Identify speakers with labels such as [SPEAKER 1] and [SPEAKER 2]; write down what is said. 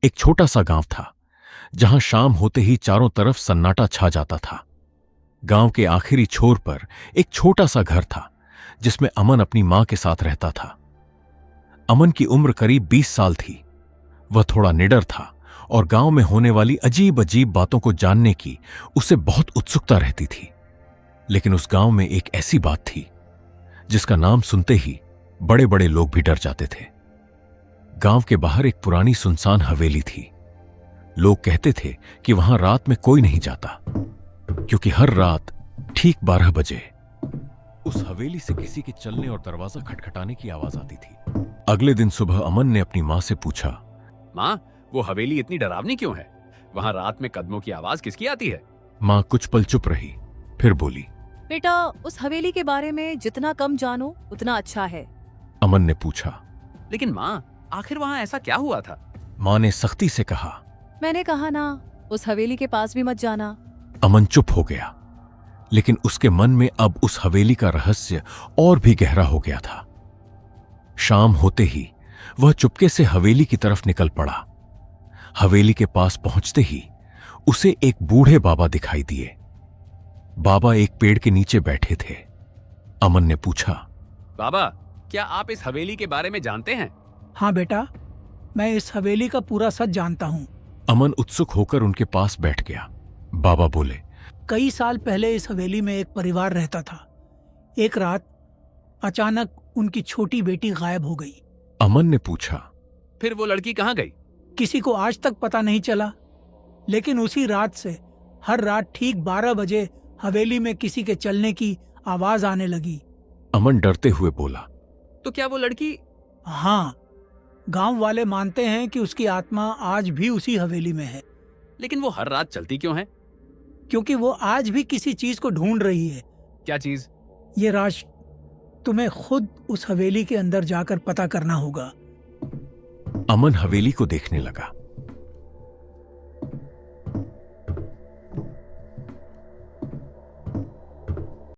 [SPEAKER 1] एक छोटा सा गांव था जहां शाम होते ही चारों तरफ सन्नाटा छा जाता था। गांव के आखिरी छोर पर एक छोटा सा घर था जिसमें अमन अपनी मां के साथ रहता था। अमन की उम्र करीब 20 साल थी। वह थोड़ा निडर था और गांव में होने वाली अजीब अजीब बातों को जानने की उसे बहुत उत्सुकता रहती थी। लेकिन उस गांव में एक ऐसी बात थी जिसका नाम सुनते ही बड़े बड़े लोग भी डर जाते थे। गांव के बाहर एक पुरानी सुनसान हवेली थी। लोग कहते थे कि वहां रात में कोई नहीं जाता, क्योंकि हर रात ठीक 12 बजे उस हवेली से किसी के चलने और दरवाजा खटखटाने की आवाज आती थी। अगले दिन सुबह अमन ने अपनी मां से पूछा,
[SPEAKER 2] माँ, वो हवेली इतनी डरावनी क्यों है? वहाँ रात में कदमों की आवाज किसकी आती है?
[SPEAKER 1] मां कुछ पल चुप रही, फिर बोली,
[SPEAKER 3] बेटा, उस हवेली के बारे में जितना कम जानो उतना अच्छा है।
[SPEAKER 1] अमन ने पूछा।
[SPEAKER 2] लेकिन माँ, आखिर वहाँ ऐसा क्या हुआ था?
[SPEAKER 1] मां ने सख्ती से कहा।
[SPEAKER 3] मैंने कहा ना, उस हवेली के पास भी मत जाना।
[SPEAKER 1] अमन चुप हो गया, लेकिन उसके मन में अब उस हवेली का रहस्य और भी गहरा हो गया था। शाम होते ही वह चुपके से हवेली की तरफ निकल पड़ा। हवेली के पास पहुंचते ही उसे एक बूढ़े बाबा दिखाई दिए। बाबा एक पेड़ के नीचे बैठे थे। अमन ने पूछा,
[SPEAKER 2] बाबा, क्या आप इस हवेली के बारे में जानते हैं?
[SPEAKER 4] हाँ बेटा, मैं इस हवेली का पूरा सच जानता हूँ।
[SPEAKER 1] अमन उत्सुक होकर उनके पास बैठ गया। बाबा बोले,
[SPEAKER 4] कई साल पहले इस हवेली में एक परिवार रहता था। एक रात अचानक उनकी छोटी बेटी गायब हो गई।
[SPEAKER 1] अमन ने पूछा,
[SPEAKER 2] फिर वो लड़की कहाँ गई?
[SPEAKER 4] किसी को आज तक पता नहीं चला, लेकिन उसी रात से हर रात ठीक 12 बजे हवेली में किसी के चलने की आवाज आने लगी।
[SPEAKER 1] अमन डरते हुए बोला,
[SPEAKER 2] तो क्या वो लड़की?
[SPEAKER 4] हाँ, गांव वाले मानते हैं कि उसकी आत्मा आज भी उसी हवेली में है।
[SPEAKER 2] लेकिन वो हर रात चलती क्यों है?
[SPEAKER 4] क्योंकि वो आज भी किसी चीज को ढूंढ रही है।
[SPEAKER 2] क्या चीज?
[SPEAKER 4] ये राज तुम्हें खुद उस हवेली के अंदर जाकर पता करना होगा।
[SPEAKER 1] अमन हवेली को देखने लगा।